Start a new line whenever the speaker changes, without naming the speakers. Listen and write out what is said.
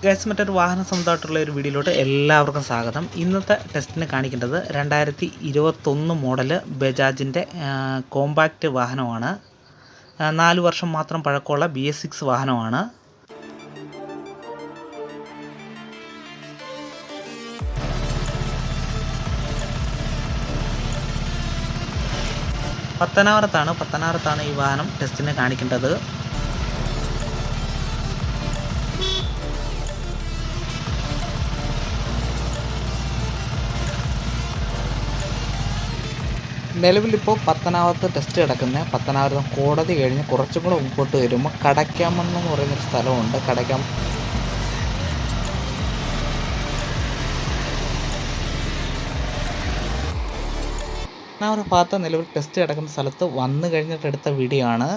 Guys, മറ്റൊരു വാഹന സംബന്ധമായിട്ടുള്ള ഒരു വീഡിയോയിലോട്ട് എല്ലാവർക്കും സ്വാഗതം. ഇന്നത്തെ ടെസ്റ്റിന് കാണിക്കേണ്ടത് 2021 മോഡൽ ബജാജിൻ്റെ കോമ്പാക്റ്റ് വാഹനമാണ്. 4 വർഷം മാത്രം പഴക്കമുള്ള BS6 വാഹനമാണ്. പത്തനാപുരത്താണ് ഈ വാഹനം ടെസ്റ്റിന് കാണിക്കേണ്ടത്. നിലവിലിപ്പോൾ പത്തനാപുരത്ത് ടെസ്റ്റ് കിടക്കുന്നത്. പത്തനാപുരം കോടതി കഴിഞ്ഞ് കുറച്ചും കൂടെ മുമ്പോട്ട് വരുമ്പോൾ കടയ്ക്കാമെന്ന് പറയുന്നൊരു സ്ഥലമുണ്ട്. പത്തനാപുരം ഭാഗത്ത് നിലവിൽ ടെസ്റ്റ് കിടക്കുന്ന സ്ഥലത്ത് വന്നു കഴിഞ്ഞിട്ട് എടുത്ത വീഡിയോ ആണ്.